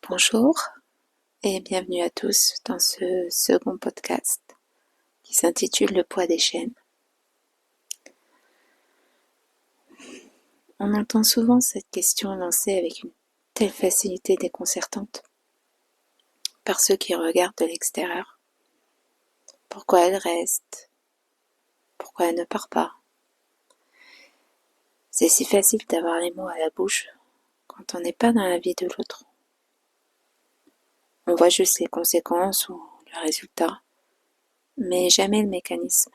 Bonjour et bienvenue à tous dans ce second podcast qui s'intitule Le poids des chaînes. On entend souvent cette question lancée avec une telle facilité déconcertante par ceux qui regardent de l'extérieur. Pourquoi elle reste? Pourquoi elle ne part pas? C'est si facile d'avoir les mots à la bouche quand on n'est pas dans la vie de l'autre. On voit juste les conséquences ou le résultat, mais jamais le mécanisme.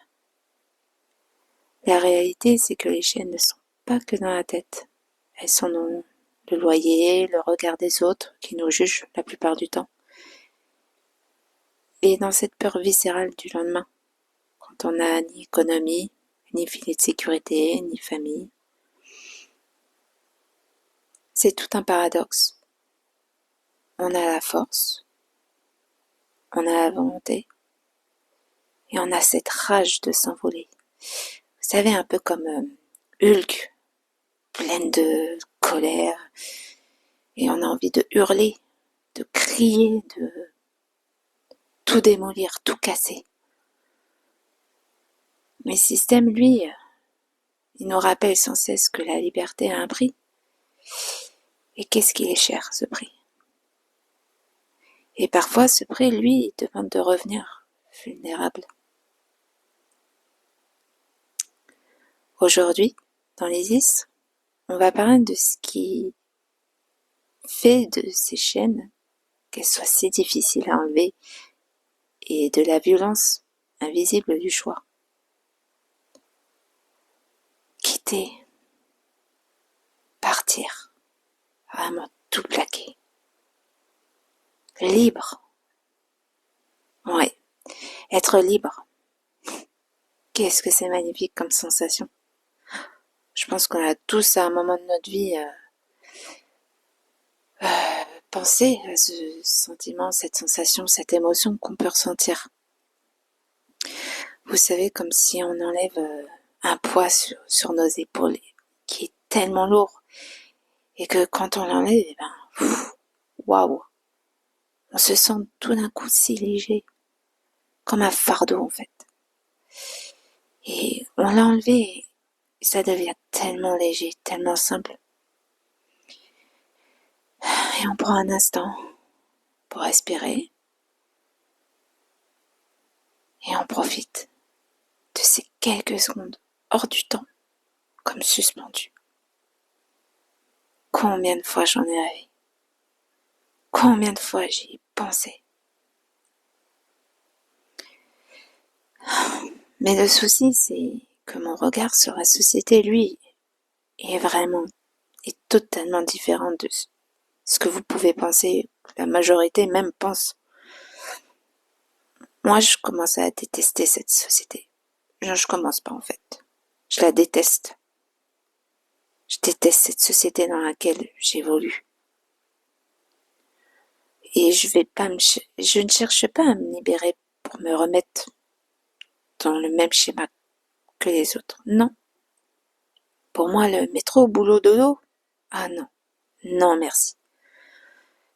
La réalité, c'est que les chaînes ne sont pas que dans la tête. Elles sont dans le loyer, le regard des autres, qui nous jugent la plupart du temps. Et dans cette peur viscérale du lendemain, quand on n'a ni économie, ni filet de sécurité, ni famille. C'est tout un paradoxe. On a la force, on a la volonté, et on a cette rage de s'envoler. Vous savez, un peu comme Hulk, pleine de colère, et on a envie de hurler, de crier, de tout démolir, tout casser. Mais le système, lui, il nous rappelle sans cesse que la liberté a un prix. Et qu'est-ce qu'il est cher, ce prix? Et parfois, ce prix, lui, il demande de revenir vulnérable. Aujourd'hui, dans l'Isis, on va parler de ce qui fait de ces chaînes qu'elles soient si difficiles à enlever et de la violence invisible du choix. Quitter, partir, vraiment tout plaquer. Libre. Ouais, être libre. Qu'est-ce que c'est magnifique comme sensation. Je pense qu'on a tous à un moment de notre vie pensé à ce sentiment, cette sensation, cette émotion qu'on peut ressentir. Vous savez, comme si on enlève un poids sur nos épaules qui est tellement lourd et que quand on l'enlève, waouh, on se sent tout d'un coup si léger, comme un fardeau en fait. Et on l'a enlevé et ça devient tellement léger, tellement simple. Et on prend un instant pour respirer et on profite de ces quelques secondes hors du temps, comme suspendues. Combien de fois j'en ai rêvé? Combien de fois j'y ai pensé? Mais le souci, c'est que mon regard sur la société, lui, est totalement différent de ce que vous pouvez penser, la majorité même pense. Moi, je commence à détester cette société. Je commence pas en fait. Je la déteste. Je déteste cette société dans laquelle j'évolue. Et je ne cherche pas à me libérer pour me remettre dans le même schéma que les autres. Non. Pour moi, le métro, boulot, dodo, ah non. Non, merci.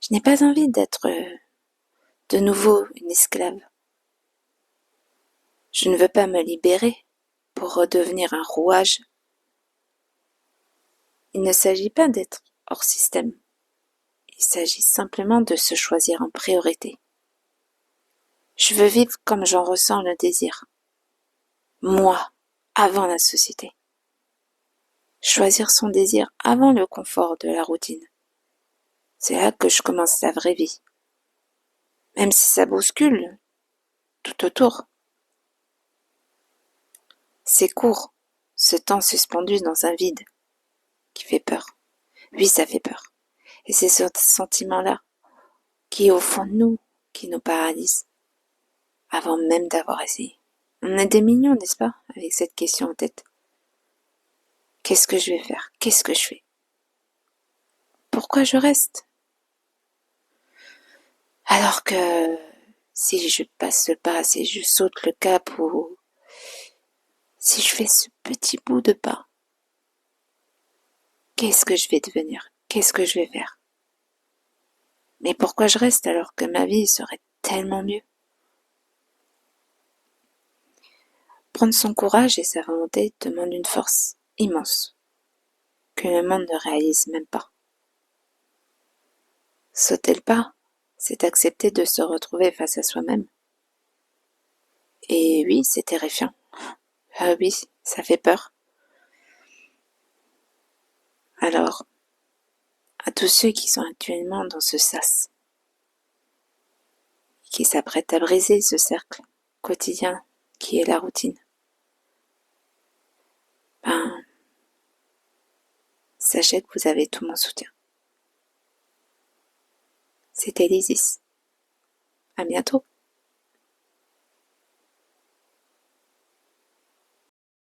Je n'ai pas envie d'être de nouveau une esclave. Je ne veux pas me libérer pour redevenir un rouage. Il ne s'agit pas d'être hors système. Il s'agit simplement de se choisir en priorité. Je veux vivre comme j'en ressens le désir. Moi, avant la société. Choisir son désir avant le confort de la routine. C'est là que je commence la vraie vie. Même si ça bouscule tout autour. C'est court, ce temps suspendu dans un vide qui fait peur. Oui, ça fait peur. Et c'est ce sentiment-là qui est au fond de nous, qui nous paralyse, avant même d'avoir essayé. On est des mignons, n'est-ce pas, avec cette question en tête. Qu'est-ce que je vais faire? Qu'est-ce que je fais? Pourquoi je reste? Alors que si je passe le pas, si je saute le cap ou si je fais ce petit bout de pas, qu'est-ce que je vais devenir? Qu'est-ce que je vais faire? Mais pourquoi je reste alors que ma vie serait tellement mieux? Prendre son courage et sa volonté demande une force immense que le monde ne réalise même pas. Sauter le pas, c'est accepter de se retrouver face à soi-même. Et oui, c'est terrifiant. Ah oui, ça fait peur. Alors, à tous ceux qui sont actuellement dans ce sas, qui s'apprêtent à briser ce cercle quotidien qui est la routine, ben, sachez que vous avez tout mon soutien. C'était l'Isis. À bientôt.